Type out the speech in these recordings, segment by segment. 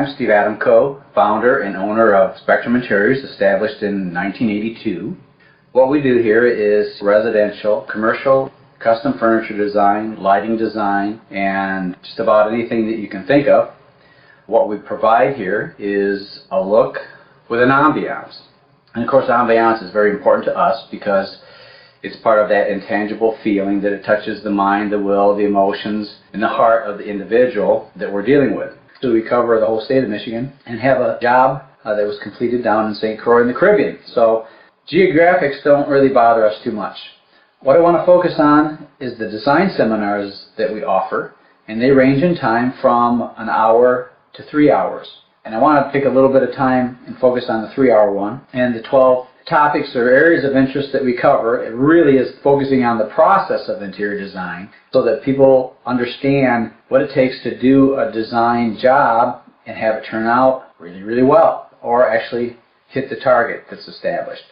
I'm Steve Adamco, founder and owner of Spectrum Interiors, established in 1982. What we do here is residential, commercial, custom furniture design, lighting design, and just about anything that you can think of. What we provide here is a look with an ambiance. And of course, ambiance is very important to us because it's part of that intangible feeling that it touches the mind, the will, the emotions, and the heart of the individual that we're dealing with. So we cover the whole state of Michigan and have a job that was completed down in St. Croix in the Caribbean. So geographics don't really bother us too much. What I want to focus on is the design seminars that we offer, and they range in time from an hour to 3 hours. And I want to take a little bit of time and focus on the 3-hour one, and the 12 topics or areas of interest that we cover. It really is focusing on the process of interior design so that people understand what it takes to do a design job and have it turn out really, really well, or actually hit the target that's established.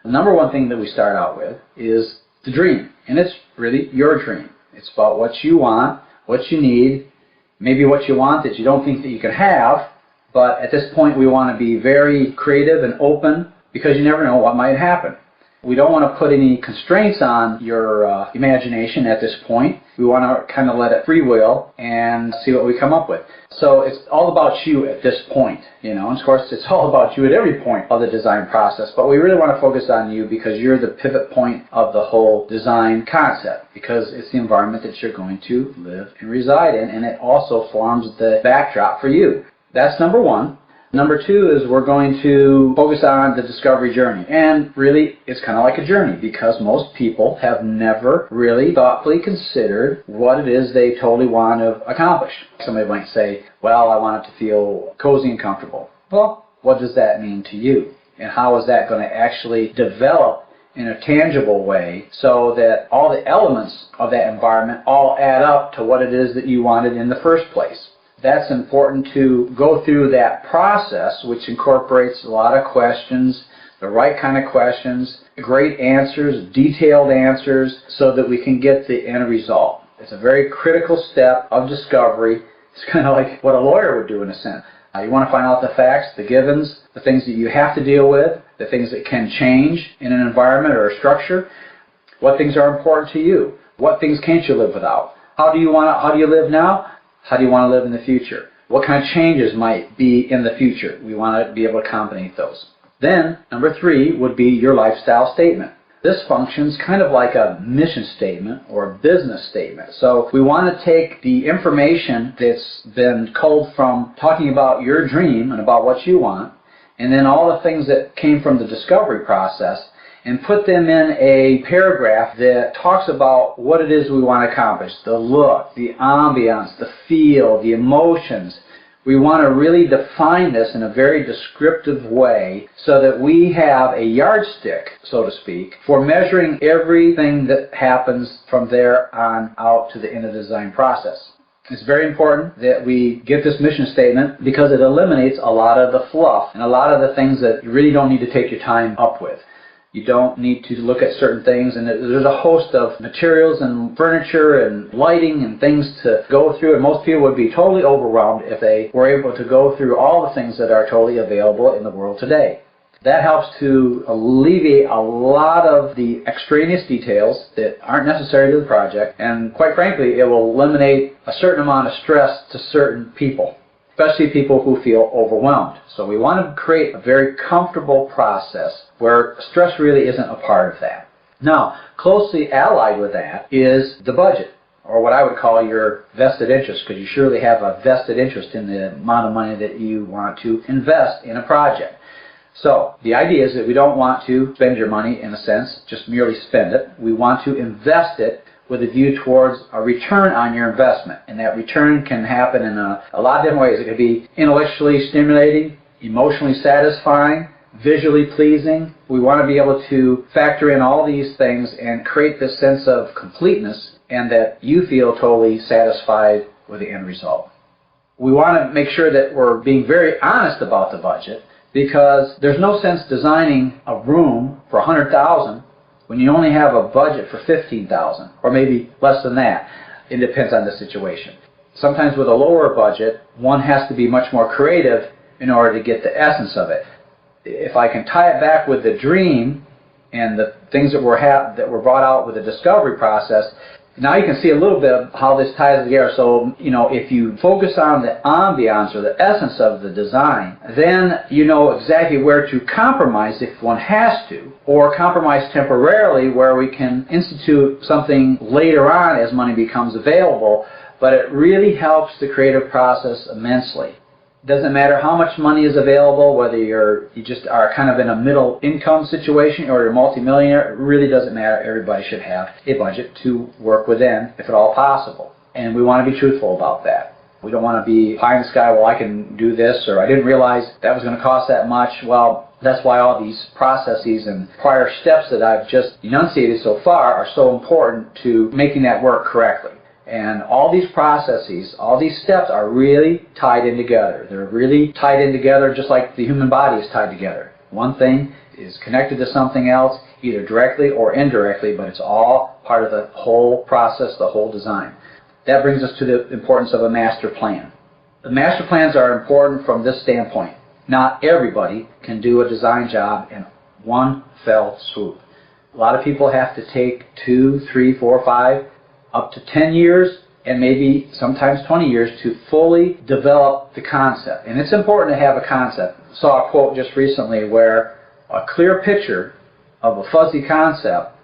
The number one thing that we start out with is the dream, and it's really your dream. It's about what you want, what you need, maybe what you want that you don't think that you can have, but at this point we want to be very creative and open because you never know what might happen. We don't want to put any constraints on your imagination at this point. We want to kind of let it freewheel and see what we come up with. So it's all about you at this point, and of course it's all about you at every point of the design process, but we really want to focus on you because you're the pivot point of the whole design concept, because it's the environment that you're going to live and reside in, and it also forms the backdrop for you. That's number one. Number two is we're going to focus on the discovery journey. And really, it's kind of like a journey because most people have never really thoughtfully considered what it is they totally want to accomplish. Somebody might say, well, I want it to feel cozy and comfortable. Well, what does that mean to you? And how is that going to actually develop in a tangible way so that all the elements of that environment all add up to what it is that you wanted in the first place? That's important to go through that process, which incorporates a lot of questions, the right kind of questions, great answers, detailed answers, so that we can get the end result. It's a very critical step of discovery. It's kind of like what a lawyer would do in a sense. You want to find out the facts, the givens, the things that you have to deal with, the things that can change in an environment or a structure, what things are important to you, what things can't you live without, how do you live now? How do you want to live in the future? What kind of changes might be in the future? We want to be able to accommodate those. Then, number three would be your lifestyle statement. This functions kind of like a mission statement or a business statement. So we want to take the information that's been culled from talking about your dream and about what you want, and then all the things that came from the discovery process, and put them in a paragraph that talks about what it is we want to accomplish, the look, the ambiance, the feel, the emotions. We want to really define this in a very descriptive way so that we have a yardstick, so to speak, for measuring everything that happens from there on out to the end of the design process. It's very important that we get this mission statement because it eliminates a lot of the fluff and a lot of the things that you really don't need to take your time up with. You don't need to look at certain things, and there's a host of materials and furniture and lighting and things to go through, and most people would be totally overwhelmed if they were able to go through all the things that are totally available in the world today. That helps to alleviate a lot of the extraneous details that aren't necessary to the project, and quite frankly, it will eliminate a certain amount of stress to certain people, especially people who feel overwhelmed. So we want to create a very comfortable process where stress really isn't a part of that. Now, closely allied with that is the budget, or what I would call your vested interest, because you surely have a vested interest in the amount of money that you want to invest in a project. So the idea is that we don't want to spend your money, in a sense, just merely spend it. We want to invest it with a view towards a return on your investment. And that return can happen in a lot of different ways. It could be intellectually stimulating, emotionally satisfying, visually pleasing. We want to be able to factor in all these things and create this sense of completeness and that you feel totally satisfied with the end result. We want to make sure that we're being very honest about the budget, because there's no sense designing a room for $100,000 when you only have a budget for $15,000, or maybe less than that. It depends on the situation. sometimes with a lower budget, one has to be much more creative in order to get the essence of it. If I can tie it back with the dream and the things that were brought out with the discovery process, now you can see a little bit of how this ties together. So, if you focus on the ambiance or the essence of the design, then you know exactly where to compromise if one has to, or compromise temporarily where we can institute something later on as money becomes available, but it really helps the creative process immensely. Doesn't matter how much money is available, whether you just are kind of in a middle income situation or you're a multimillionaire, it really doesn't matter. Everybody should have a budget to work within, if at all possible. And we want to be truthful about that. We don't want to be pie in the sky, well, I can do this, or I didn't realize that was going to cost that much. Well, that's why all these processes and prior steps that I've just enunciated so far are so important to making that work correctly. And all these processes, all these steps are really tied in together. They're really tied in together just like the human body is tied together. One thing is connected to something else, either directly or indirectly, but it's all part of the whole process, the whole design. That brings us to the importance of a master plan. The master plans are important from this standpoint. Not everybody can do a design job in one fell swoop. A lot of people have to take 2, 3, 4, 5, up to 10 years and maybe sometimes 20 years to fully develop the concept. And it's important to have a concept. I saw a quote just recently where a clear picture of a fuzzy concept,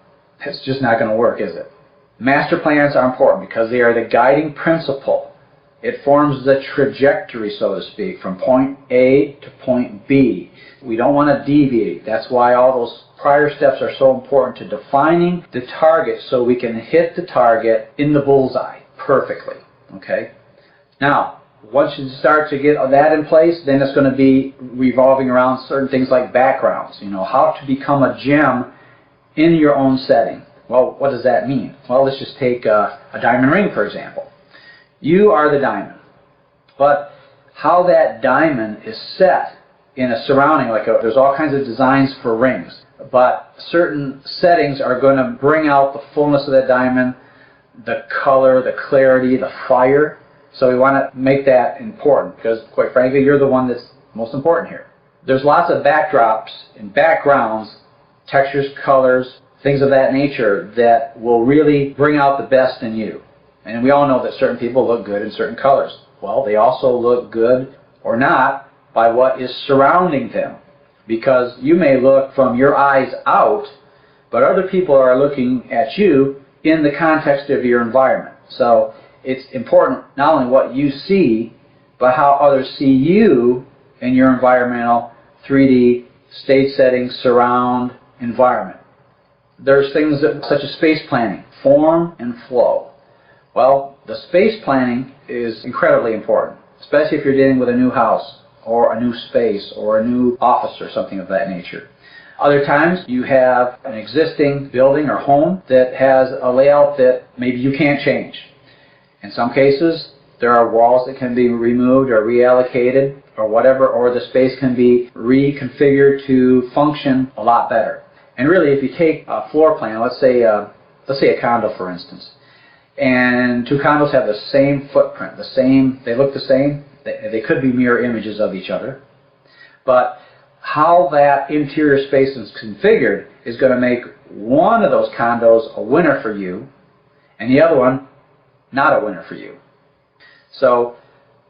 it's just not going to work, is it? Master plans are important because they are the guiding principle. It forms the trajectory, so to speak, from point A to point B. We don't want to deviate. That's why all those prior steps are so important to defining the target so we can hit the target in the bullseye perfectly. Okay? Now, once you start to get that in place, then it's going to be revolving around certain things like backgrounds. How to become a gem in your own setting. Well, what does that mean? Well, let's just take a diamond ring, for example. You are the diamond. But how that diamond is set in a surrounding, there's all kinds of designs for rings, but certain settings are going to bring out the fullness of that diamond, the color, the clarity, the fire. So we want to make that important because, quite frankly, you're the one that's most important here. There's lots of backdrops and backgrounds, textures, colors, things of that nature that will really bring out the best in you. And we all know that certain people look good in certain colors. Well, they also look good or not by what is surrounding them. Because you may look from your eyes out, but other people are looking at you in the context of your environment. So it's important not only what you see, but how others see you in your environmental 3D stage setting, surround environment. There's things such as space planning, form and flow. Well, the space planning is incredibly important, especially if you're dealing with a new house or a new space or a new office or something of that nature. Other times you have an existing building or home that has a layout that maybe you can't change. In some cases, there are walls that can be removed or reallocated or whatever, or the space can be reconfigured to function a lot better. And really, if you take a floor plan, let's say a condo, for instance, and two condos have the same footprint, they look the same, they could be mirror images of each other, but how that interior space is configured is going to make one of those condos a winner for you and the other one not a winner for you. So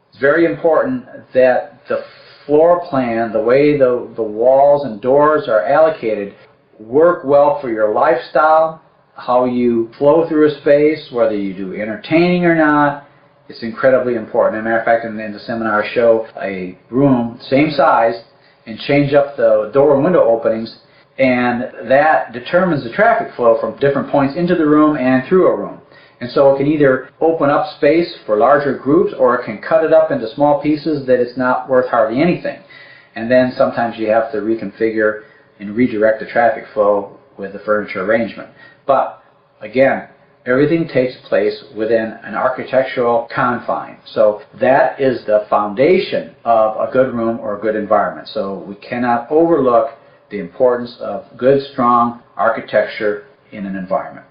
it's very important that the floor plan, the way the walls and doors are allocated, work well for your lifestyle, how you flow through a space, whether you do entertaining or not. It's incredibly important. As a matter of fact, in the seminar, I show a room, same size, and change up the door and window openings, and that determines the traffic flow from different points into the room and through a room. And so it can either open up space for larger groups, or it can cut it up into small pieces that it's not worth hardly anything. And then sometimes you have to reconfigure and redirect the traffic flow with the furniture arrangement. But again, everything takes place within an architectural confine. So that is the foundation of a good room or a good environment. So we cannot overlook the importance of good, strong architecture in an environment.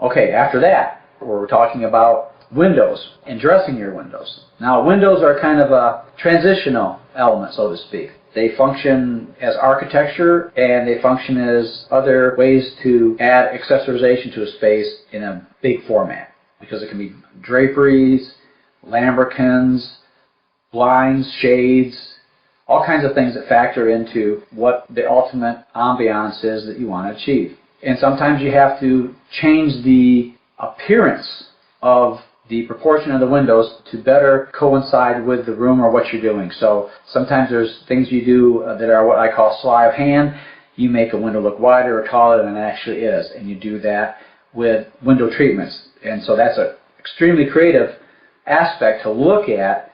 Okay, after that, we're talking about windows and dressing your windows. Now, windows are kind of a transitional element, so to speak. They function as architecture, and they function as other ways to add accessorization to a space in a big format, because it can be draperies, lambrequins, blinds, shades, all kinds of things that factor into what the ultimate ambiance is that you want to achieve. And sometimes you have to change the appearance of the proportion of the windows to better coincide with the room or what you're doing. So sometimes there's things you do that are what I call sleight of hand. You make a window look wider or taller than it actually is, and you do that with window treatments. And so that's an extremely creative aspect to look at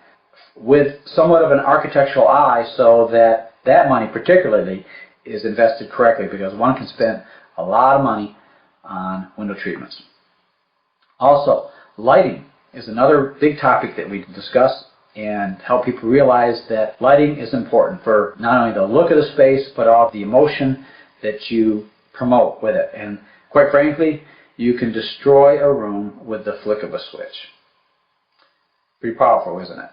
with somewhat of an architectural eye, so that that money particularly is invested correctly, because one can spend a lot of money on window treatments. Also, lighting is another big topic that we discuss and help people realize that lighting is important for not only the look of the space, but all the emotion that you promote with it. And quite frankly, you can destroy a room with the flick of a switch. Pretty powerful, isn't it?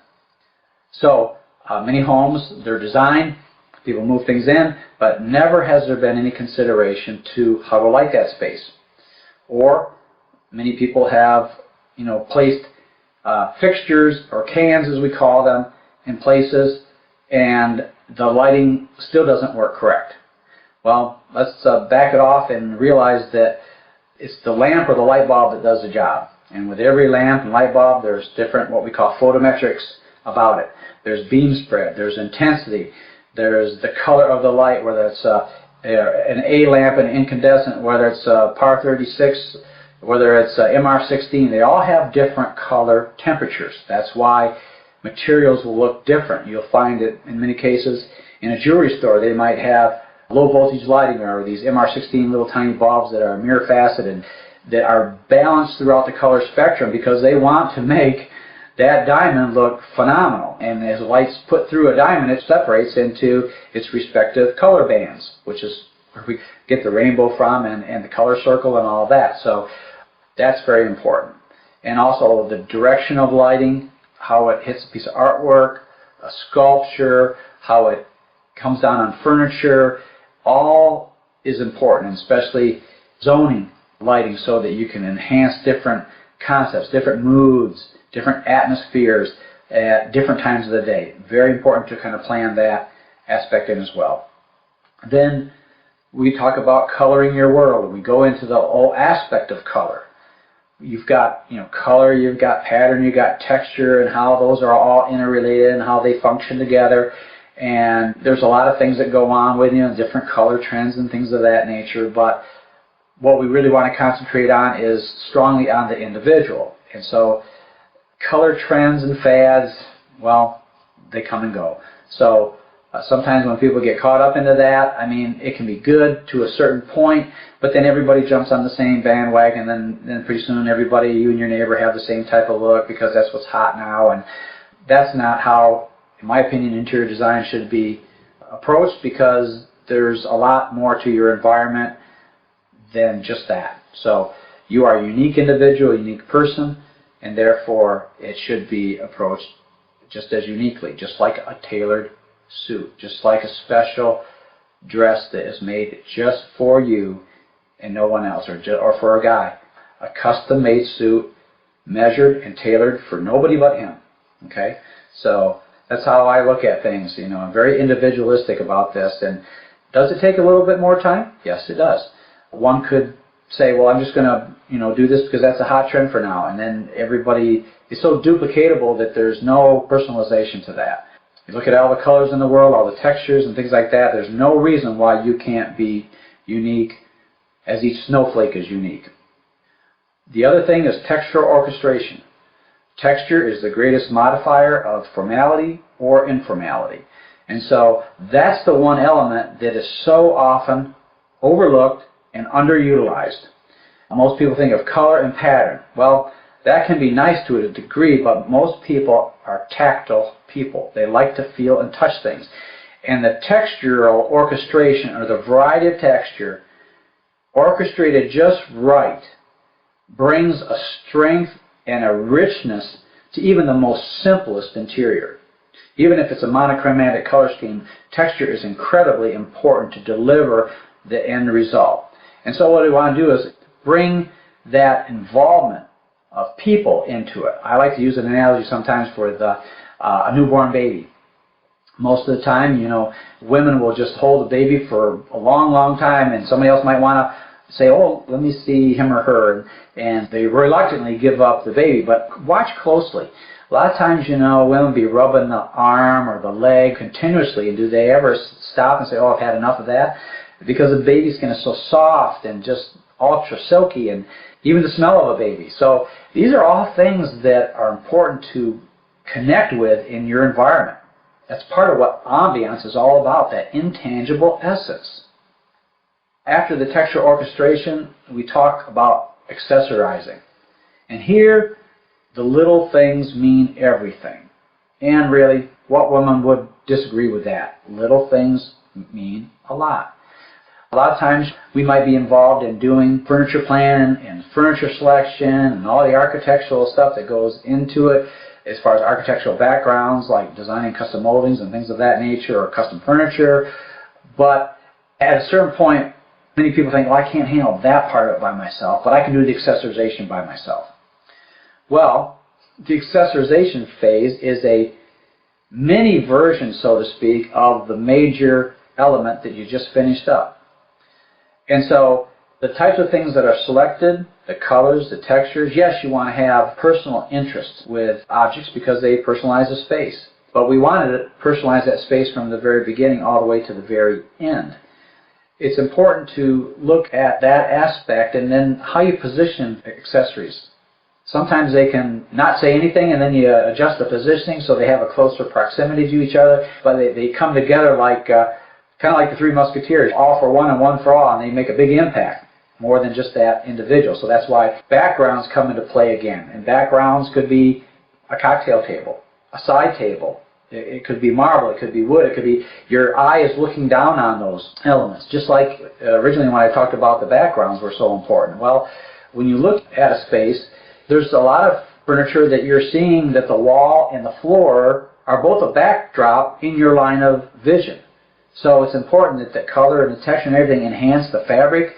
So, many homes, they're designed, people move things in, but never has there been any consideration to how to light that space. Or many people have, placed fixtures or cans, as we call them, in places, and the lighting still doesn't work correct. Well, let's back it off and realize that it's the lamp or the light bulb that does the job. And with every lamp and light bulb, there's different what we call photometrics about it. There's beam spread, there's intensity, there's the color of the light, whether it's an A lamp, an incandescent, whether it's par 36, whether it's MR16, they all have different color temperatures. That's why materials will look different. You'll find it in many cases in a jewelry store. They might have low voltage lighting, or these MR16 little tiny bulbs that are mirror faceted that are balanced throughout the color spectrum, because they want to make that diamond look phenomenal. And as light's put through a diamond, it separates into its respective color bands, which is where we get the rainbow from, and the color circle and all of that. So that's very important. And also the direction of lighting, how it hits a piece of artwork, a sculpture, how it comes down on furniture, all is important, especially zoning lighting, so that you can enhance different concepts, different moods, different atmospheres at different times of the day. Very important to kind of plan that aspect in as well. Then we talk about coloring your world. We go into the whole aspect of color. You've got color, you've got pattern, you've got texture, and how those are all interrelated and how they function together. And there's a lot of things that go on with different color trends and things of that nature. But what we really want to concentrate on is strongly on the individual. And so color trends and fads, well, they come and go. So sometimes when people get caught up into that, I mean, it can be good to a certain point, but then everybody jumps on the same bandwagon, and then pretty soon everybody, you and your neighbor, have the same type of look because that's what's hot now. And that's not how, in my opinion, interior design should be approached, because there's a lot more to your environment than just that. So you are a unique individual, a unique person, and therefore it should be approached just as uniquely, just like a tailored suit, just like a special dress that is made just for you and no one else, or for a guy. A custom-made suit, measured and tailored for nobody but him. Okay? So that's how I look at things. I'm very individualistic about this. And does it take a little bit more time? Yes, it does. One could say, well, I'm just going to do this because that's a hot trend for now, and then everybody is so duplicatable that there's no personalization to that. You look at all the colors in the world, all the textures and things like that, there's no reason why you can't be unique, as each snowflake is unique. The other thing is textural orchestration. Texture is the greatest modifier of formality or informality. And so that's the one element that is so often overlooked and underutilized. Most people think of color and pattern. Well, that can be nice to a degree, but most people are tactile people. They like to feel and touch things. And the textural orchestration, or the variety of texture, orchestrated just right, brings a strength and a richness to even the most simplest interior. Even if it's a monochromatic color scheme, texture is incredibly important to deliver the end result. And so what we want to do is bring that involvement of people into it. I like to use an analogy sometimes for a newborn baby. Most of the time, women will just hold the baby for a long, long time, and somebody else might want to say, oh, let me see him or her, and they reluctantly give up the baby. But watch closely. A lot of times, women be rubbing the arm or the leg continuously, and do they ever stop and say, oh, I've had enough of that? Because the baby skin is so soft and just ultra silky, and even the smell of a baby. So these are all things that are important to connect with in your environment. That's part of what ambiance is all about, that intangible essence. After the texture orchestration, we talk about accessorizing. And here, the little things mean everything. And really, what woman would disagree with that? Little things mean a lot. A lot of times, we might be involved in doing furniture planning and furniture selection and all the architectural stuff that goes into it, as far as architectural backgrounds like designing custom moldings and things of that nature, or custom furniture. But at a certain point, many people think, well, I can't handle that part of it by myself, but I can do the accessorization by myself. Well, the accessorization phase is a mini version, so to speak, of the major element that you just finished up. And so the types of things that are selected, the colors, the textures, yes, you want to have personal interests with objects because they personalize the space. But we wanted to personalize that space from the very beginning all the way to the very end. It's important to look at that aspect and then how you position accessories. Sometimes they can not say anything, and then you adjust the positioning so they have a closer proximity to each other, but they come together like kind of like the Three Musketeers, all for one and one for all, and they make a big impact, more than just that individual. So that's why backgrounds come into play again. And backgrounds could be a cocktail table, a side table. It could be marble, it could be wood, it could be your eye is looking down on those elements. Just like originally when I talked about the backgrounds were so important. Well, when you look at a space, there's a lot of furniture that you're seeing that the wall and the floor are both a backdrop in your line of vision. So it's important that the color and the texture and everything enhance the fabric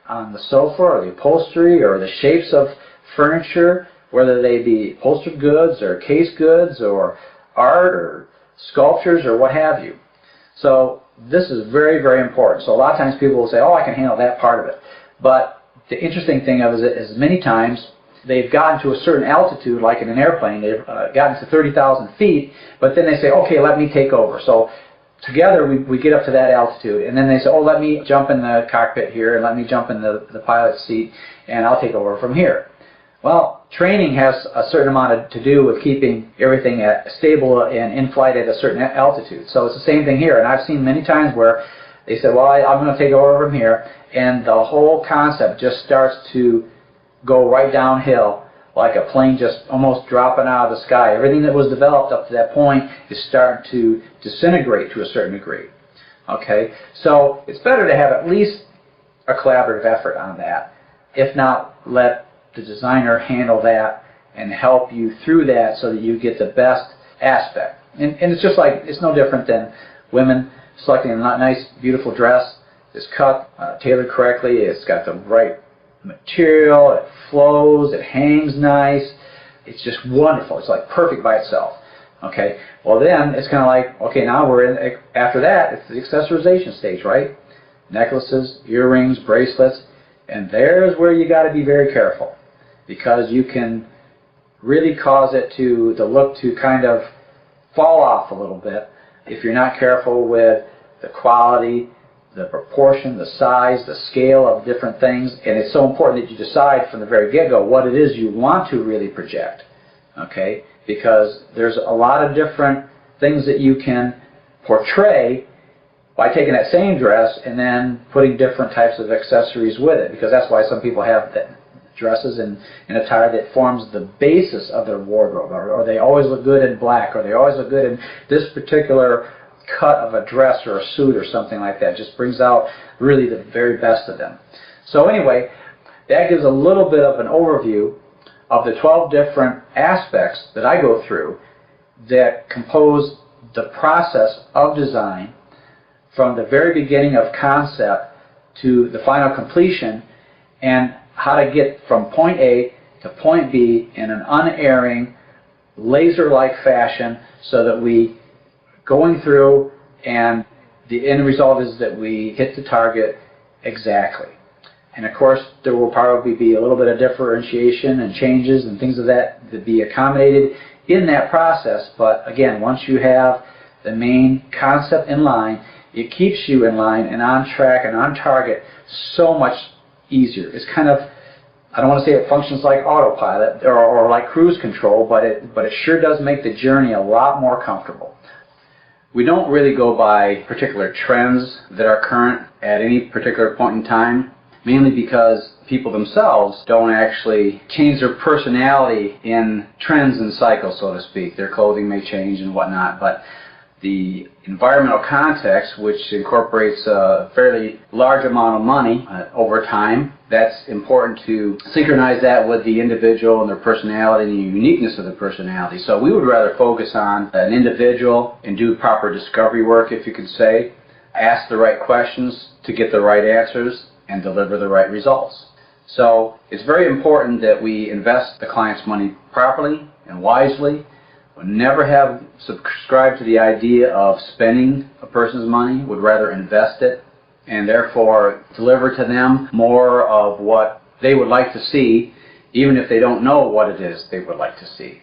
on the sofa or the upholstery or the shapes of furniture, whether they be upholstered goods or case goods or art or sculptures or what have you. So this is very, very important. So a lot of times people will say, oh, I can handle that part of it. But the interesting thing of it is many times they've gotten to a certain altitude, like in an airplane, they've gotten to 30,000 feet, but then they say, okay, let me take over. So together we get up to that altitude, and then they say, oh, let me jump in the cockpit here, and let me jump in the pilot's seat, and I'll take over from here. Well, training has a certain amount to do with keeping everything stable and in flight at a certain altitude. So it's the same thing here, and I've seen many times where they say, well, I'm going to take over from here, and the whole concept just starts to go right downhill, like a plane just almost dropping out of the sky. Everything that was developed up to that point is starting to disintegrate to a certain degree. Okay, so it's better to have at least a collaborative effort on that. If not, let the designer handle that and help you through that so that you get the best aspect. And it's just like, it's no different than women selecting a nice, beautiful dress. It's cut, tailored correctly, it's got the right material, it flows, it hangs nice, it's just wonderful. It's like perfect by itself. Okay, well then it's kind of like, okay, now we're in, after that, it's the accessorization stage, right? Necklaces, earrings, bracelets, and there's where you got to be very careful, because you can really cause it to the look to kind of fall off a little bit if you're not careful with the quality, the proportion, the size, the scale of different things. And it's so important that you decide from the very get-go what it is you want to really project. Okay? Because there's a lot of different things that you can portray by taking that same dress and then putting different types of accessories with it. Because that's why some people have dresses and attire that forms the basis of their wardrobe. Or they always look good in black, or they always look good in this particular cut of a dress or a suit or something like that. Just brings out really the very best of them. So anyway, that gives a little bit of an overview of the 12 different aspects that I go through that compose the process of design from the very beginning of concept to the final completion, and how to get from point A to point B in an unerring, laser-like fashion, so that we going through and the end result is that we hit the target exactly. And of course, there will probably be a little bit of differentiation and changes and things of that to be accommodated in that process. But again, once you have the main concept in line, it keeps you in line and on track and on target so much easier. It's kind of, I don't want to say it functions like autopilot or like cruise control, but it sure does make the journey a lot more comfortable. We don't really go by particular trends that are current at any particular point in time, mainly because people themselves don't actually change their personality in trends and cycles, so to speak. Their clothing may change and whatnot, but the environmental context, which incorporates a fairly large amount of money over time, that's important to synchronize that with the individual and their personality and the uniqueness of the personality. So we would rather focus on an individual and do proper discovery work, if you could say, ask the right questions to get the right answers and deliver the right results. So it's very important that we invest the client's money properly and wisely. Would never have subscribed to the idea of spending a person's money, would rather invest it and therefore deliver to them more of what they would like to see, even if they don't know what it is they would like to see.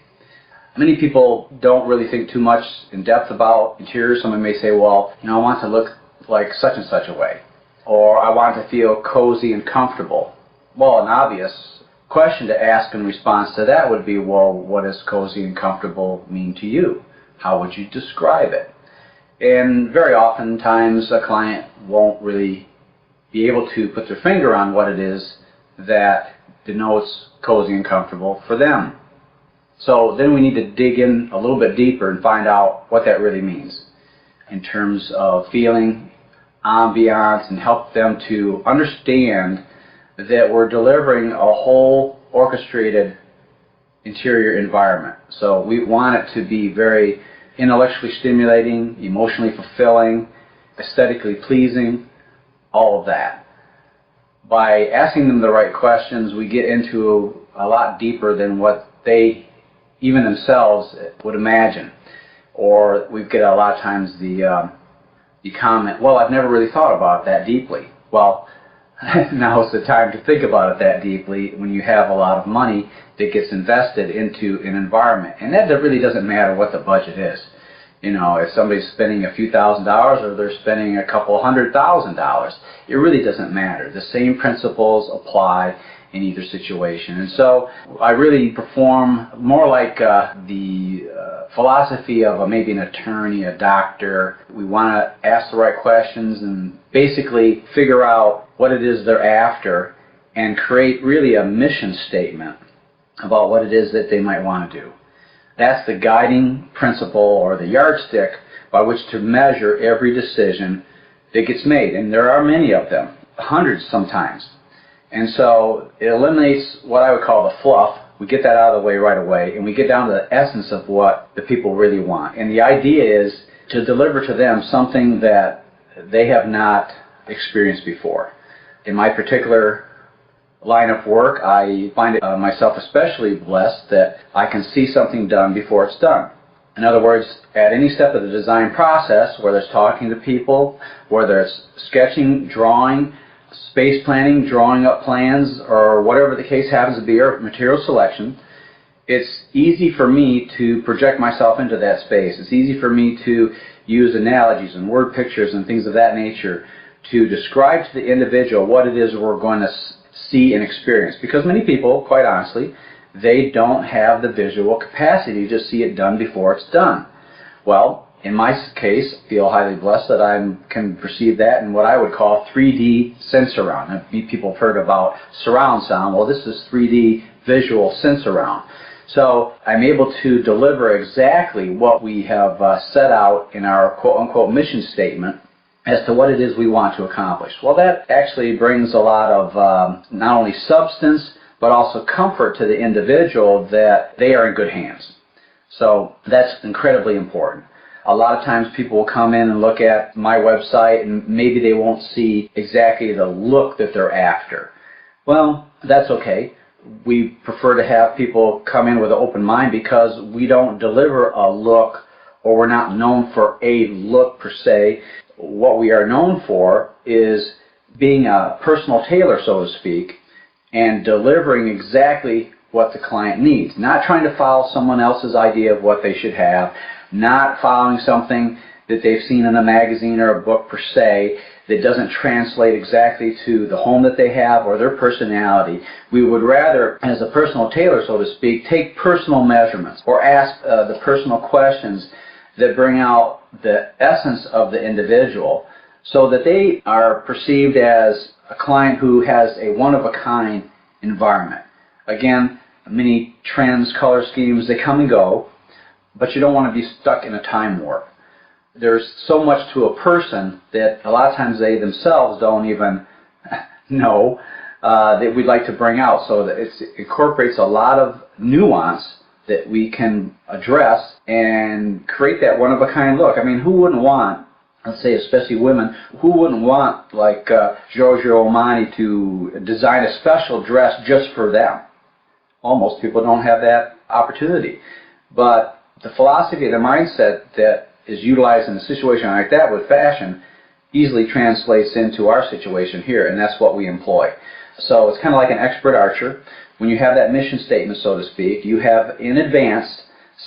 Many people don't really think too much in depth about interiors. Someone may say, well, I want to look like such and such a way, or I want to feel cozy and comfortable. Well, an obvious question to ask in response to that would be, well, what does cozy and comfortable mean to you? How would you describe it? And very oftentimes a client won't really be able to put their finger on what it is that denotes cozy and comfortable for them. So then we need to dig in a little bit deeper and find out what that really means in terms of feeling, ambiance, and help them to understand that we're delivering a whole orchestrated interior environment. So we want it to be very intellectually stimulating, emotionally fulfilling, aesthetically pleasing, all of that. By asking them the right questions, we get into a lot deeper than what they even themselves would imagine. Or we get a lot of times the comment, well, I've never really thought about it that deeply. Well, now's the time to think about it that deeply when you have a lot of money that gets invested into an environment. And that really doesn't matter what the budget is. If somebody's spending a few $1,000s or they're spending a couple $100,000, it really doesn't matter. The same principles apply in either situation. And so I really perform more like the philosophy of maybe an attorney, a doctor. We want to ask the right questions and basically figure out what it is they're after and create really a mission statement about what it is that they might want to do. That's the guiding principle or the yardstick by which to measure every decision that gets made. And there are many of them, hundreds sometimes. And so it eliminates what I would call the fluff. We get that out of the way right away, and we get down to the essence of what the people really want. And the idea is to deliver to them something that they have not experienced before. In my particular line of work, I find it myself especially blessed that I can see something done before it's done. In other words, at any step of the design process, whether it's talking to people, whether it's sketching, drawing, space planning, drawing up plans, or whatever the case happens to be, or material selection, it's easy for me to project myself into that space. It's easy for me to use analogies and word pictures and things of that nature to describe to the individual what it is we're going to see and experience. Because many people, quite honestly, they don't have the visual capacity to see it done before it's done. Well, in my case, I feel highly blessed that I can perceive that in what I would call 3D sense surround. People have heard about surround sound. Well, this is 3D visual sense surround. So I'm able to deliver exactly what we have set out in our quote-unquote mission statement as to what it is we want to accomplish. Well, that actually brings a lot of not only substance, but also comfort to the individual that they are in good hands. So that's incredibly important. A lot of times people will come in and look at my website and maybe they won't see exactly the look that they're after. Well, that's okay. We prefer to have people come in with an open mind because we don't deliver a look, or we're not known for a look per se. What we are known for is being a personal tailor, so to speak, and delivering exactly what the client needs. Not trying to follow someone else's idea of what they should have, not following something that they've seen in a magazine or a book per se that doesn't translate exactly to the home that they have or their personality. We would rather, as a personal tailor, so to speak, take personal measurements or ask the personal questions that bring out the essence of the individual so that they are perceived as a client who has a one-of-a-kind environment. Again, many trends, color schemes, they come and go, but you don't want to be stuck in a time warp. There's so much to a person that a lot of times they themselves don't even know that we'd like to bring out, so that it incorporates a lot of nuance that we can address and create that one-of-a-kind look. I mean, who wouldn't want, let's say especially women, who wouldn't want like Giorgio Armani to design a special dress just for them? Most people don't have that opportunity. But the philosophy, the mindset that is utilized in a situation like that with fashion easily translates into our situation here, and that's what we employ. So it's kind of like an expert archer. When you have that mission statement, so to speak, you have in advance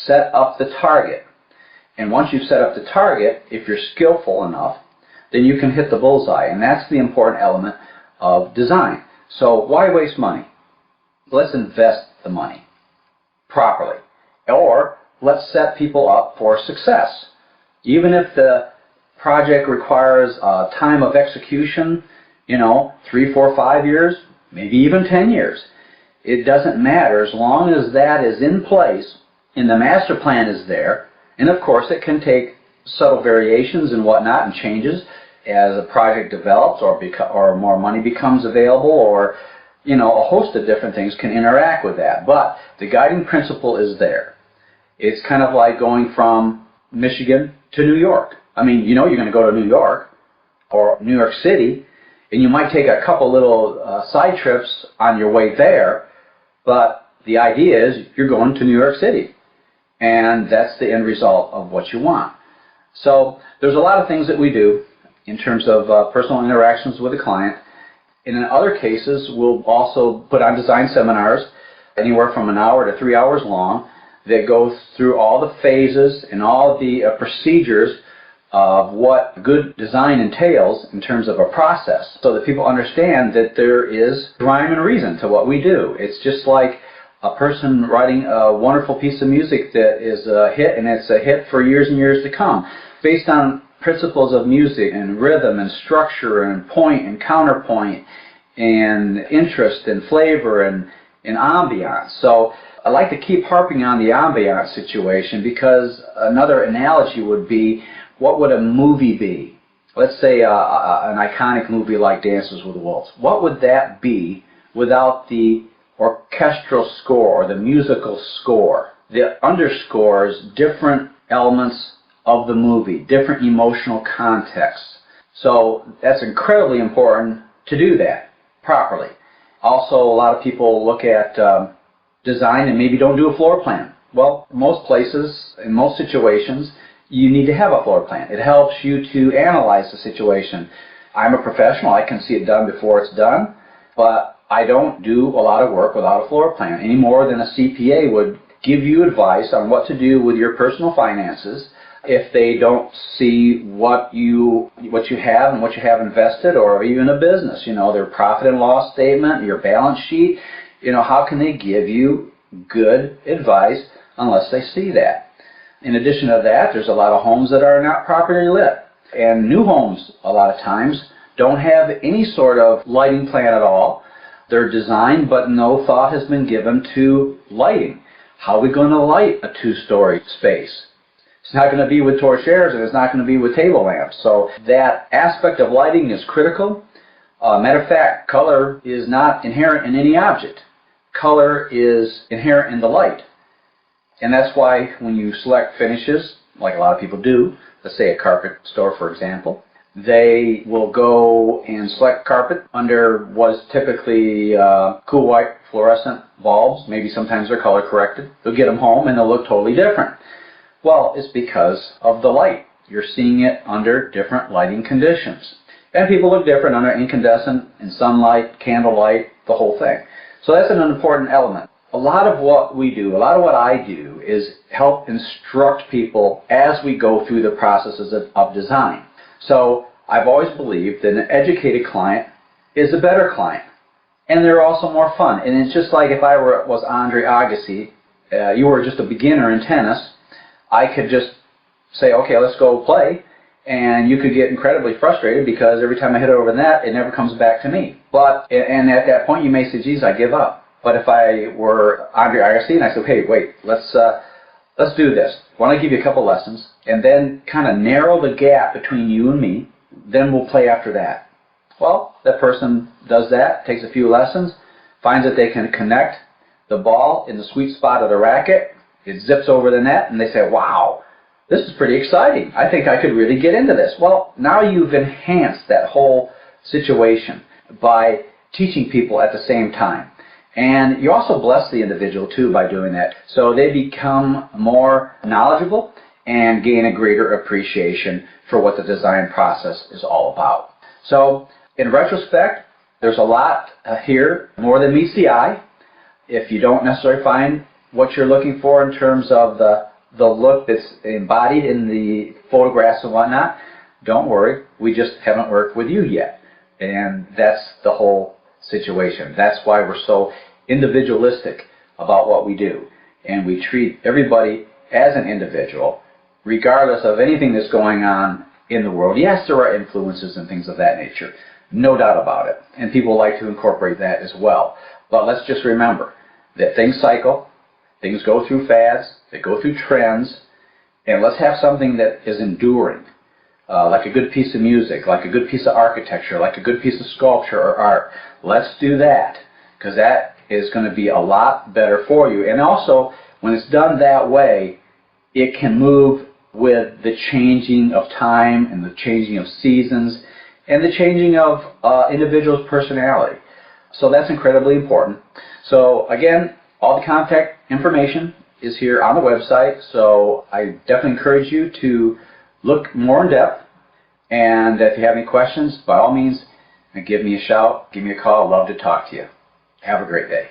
set up the target. And once you've set up the target, if you're skillful enough, then you can hit the bullseye. And that's the important element of design. So why waste money? Let's invest the money properly. Or let's set people up for success. Even if the project requires time of execution, 3, 4, 5 years, maybe even 10 years. It doesn't matter as long as that is in place and the master plan is there. And of course it can take subtle variations and whatnot and changes as a project develops or more money becomes available, or a host of different things can interact with that. But the guiding principle is there. It's kind of like going from Michigan to New York. I mean, you're going to go to New York or New York City, and you might take a couple little side trips on your way there, but the idea is you're going to New York City, and that's the end result of what you want. So there's a lot of things that we do in terms of personal interactions with the client. And in other cases, we'll also put on design seminars, anywhere from an hour to 3 hours long, that go through all the phases and all the procedures of what good design entails in terms of a process, so that people understand that there is rhyme and reason to what we do. It's just like a person writing a wonderful piece of music that is a hit, and it's a hit for years and years to come, based on principles of music and rhythm and structure and point and counterpoint and interest and flavor and ambiance. So I like to keep harping on the ambiance situation, because another analogy would be, what would a movie be? Let's say an iconic movie like Dances with Wolves. What would that be without the orchestral score or the musical score that underscores different elements of the movie, different emotional contexts? So that's incredibly important to do that properly. Also, a lot of people look at design and maybe don't do a floor plan. Well, most places, in most situations, you need to have a floor plan. It helps you to analyze the situation. I'm a professional. I can see it done before it's done, but I don't do a lot of work without a floor plan, any more than a CPA would give you advice on what to do with your personal finances if they don't see what you have and what you have invested, or even a business, their profit and loss statement, your balance sheet. How can they give you good advice unless they see that? In addition to that, there's a lot of homes that are not properly lit. And new homes, a lot of times, don't have any sort of lighting plan at all. They're designed, but no thought has been given to lighting. How are we going to light a 2-story space? It's not going to be with torchères, and it's not going to be with table lamps. So that aspect of lighting is critical. Matter of fact, color is not inherent in any object. color is inherent in the light. And that's why when you select finishes, like a lot of people do, let's say a carpet store for example, they will go and select carpet under what is typically cool white fluorescent bulbs. Maybe sometimes they're color corrected. They'll get them home and they'll look totally different. Well, it's because of the light. You're seeing it under different lighting conditions. And people look different under incandescent, in sunlight, candlelight, the whole thing. So that's an important element. A lot of what we do, a lot of what I do is help instruct people as we go through the processes of design. So I've always believed that an educated client is a better client. And they're also more fun. And it's just like if I was Andre Agassi, you were just a beginner in tennis, I could just say, okay, let's go play. And you could get incredibly frustrated because every time I hit it over the net, it never comes back to me. And at that point you may say, geez, I give up. But if I were Andre Agassi and I said, hey, wait, let's do this. Why don't I give you a couple lessons and then kind of narrow the gap between you and me, then we'll play after that. Well, that person does that, takes a few lessons, finds that they can connect the ball in the sweet spot of the racket, it zips over the net, and they say, wow, this is pretty exciting. I think I could really get into this. Well, now you've enhanced that whole situation by teaching people at the same time. And you also bless the individual too by doing that. So they become more knowledgeable and gain a greater appreciation for what the design process is all about. So in retrospect, there's a lot here, more than meets the eye. If you don't necessarily find what you're looking for in terms of the look that's embodied in the photographs and whatnot, don't worry, we just haven't worked with you yet. And that's the whole situation. That's why we're so individualistic about what we do. And we treat everybody as an individual, regardless of anything that's going on in the world. Yes, there are influences and things of that nature. No doubt about it. And people like to incorporate that as well. But let's just remember that things cycle, things go through fads, they go through trends, and let's have something that is enduring. Like a good piece of music, like a good piece of architecture, like a good piece of sculpture or art. Let's do that, because that is going to be a lot better for you. And also, when it's done that way, it can move with the changing of time and the changing of seasons and the changing of individuals' personality. So that's incredibly important. So again, all the contact information is here on the website, so I definitely encourage you to look more in depth. And if you have any questions, by all means, give me a shout, give me a call. I'd love to talk to you. Have a great day.